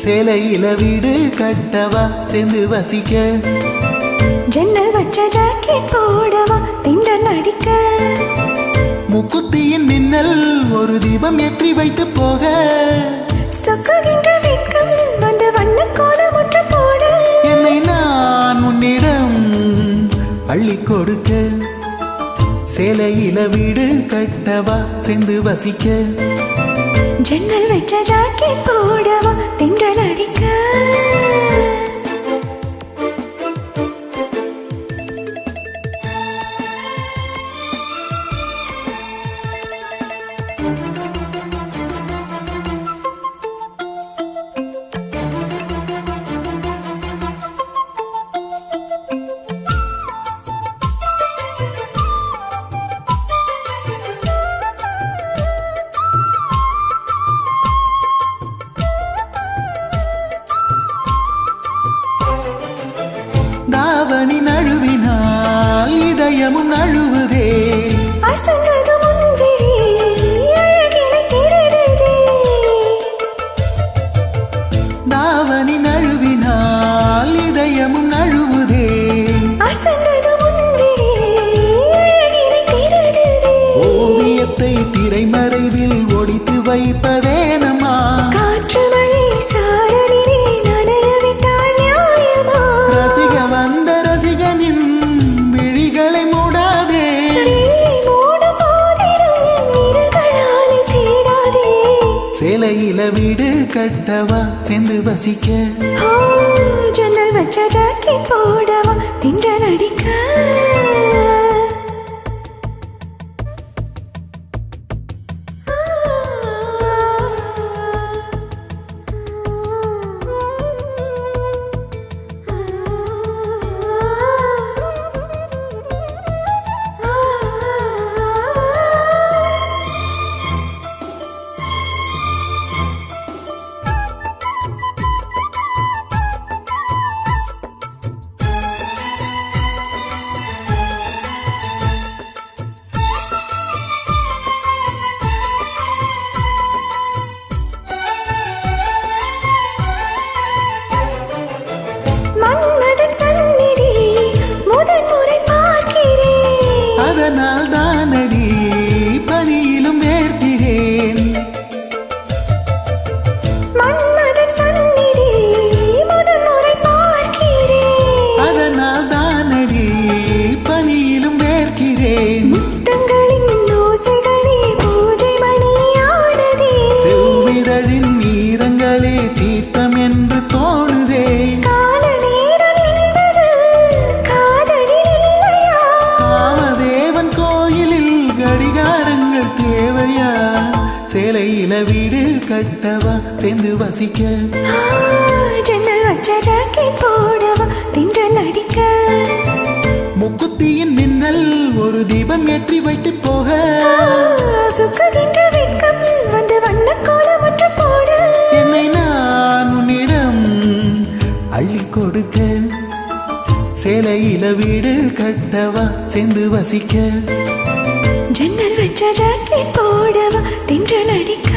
சேலையில வீடு கட்டவா சேர்ந்து வசிக்க ஜன்னல் வச்ச ஜாக்கெட் போடவா திண்டல் அடிக்க முக்குத்தியின் மின்னல் ஒரு தீபம் ஏற்றி வைத்து போக சொக்குகின்ற வெட்கம் வந்து வண்ண கோலம் ஒன்று போட என்னை நான் உன்னிடம் அள்ளி கொடுக்க சேலையில வீடு கட்டவா சேர்ந்து வசிக்க ஜன்னல் வச்ச ஜாக்கெட் போடவா திண்டல் அடிக்க தாவணி நழுவினால் இதயமும் நழுவுதே அசந்தது முன்விழி அழகினை திருடுதே தாவணி நழுவினால் இதயமும் நழுவுதே அசந்தது முன்விழி அழகினை திருடுதே ஓவியத்தை திரைமறைவில் ஒடித்து வைப்பதேனம்மா காற்று மழை சாரலிலே நனைய விட்டால் நியாயமா ரசிக வந்த ரசிகனின் விழிகளை மூடாதே விழியை மூடும் போதிலும் நிறங்களாலே தேடாதே சேலையில வீடு கட்டவா சேர்ந்து வசிக்க ஜன்னல் வச்ச ஜாக்கெட் போடவா திண்டல் அடிக்க மன்மதன் சந்நிதி முதன் முறை பார்க்கிறேன் அதனால் தானடி பனியிலும் வேர்க்கிறேன் மன்மதன் சந்நிதி முதன் முறை பார்க்கிறேன் அதனால் தானடி பனியிலும் வேர்க்கிறேன் முத்தங்களின் ஓசைகளே பூஜை மணியானதே செவ்விதழின் ஈரங்களே தீர்த்தம் என்று தோணுதே கால நேரம் என்பது காதலில் இல்லையா காமதேவன் கோயிலில் கடிகாரங்கள் தேவையா சேலையில வீடு கட்டவா சேர்ந்து வசிக்க ஜன்னல் வச்ச ஜாக்கெட் போடவா திண்டல் அடிக்க முக்குத்தியின் மின்னல் ஒரு தீபம் ஏற்றி வைத்து போக சுக்குகின்ற வெட்கம் வந்து வண்ண கோலம் ஒன்று போட என்னை நான் உன்னிடம் அள்ளி கொடுக்க சேலையில வீடு கட்டவா சேர்ந்து வசிக்க ஜன்னல் வச்ச ஜாக்கெட் போடவா திண்டல் அடிக்க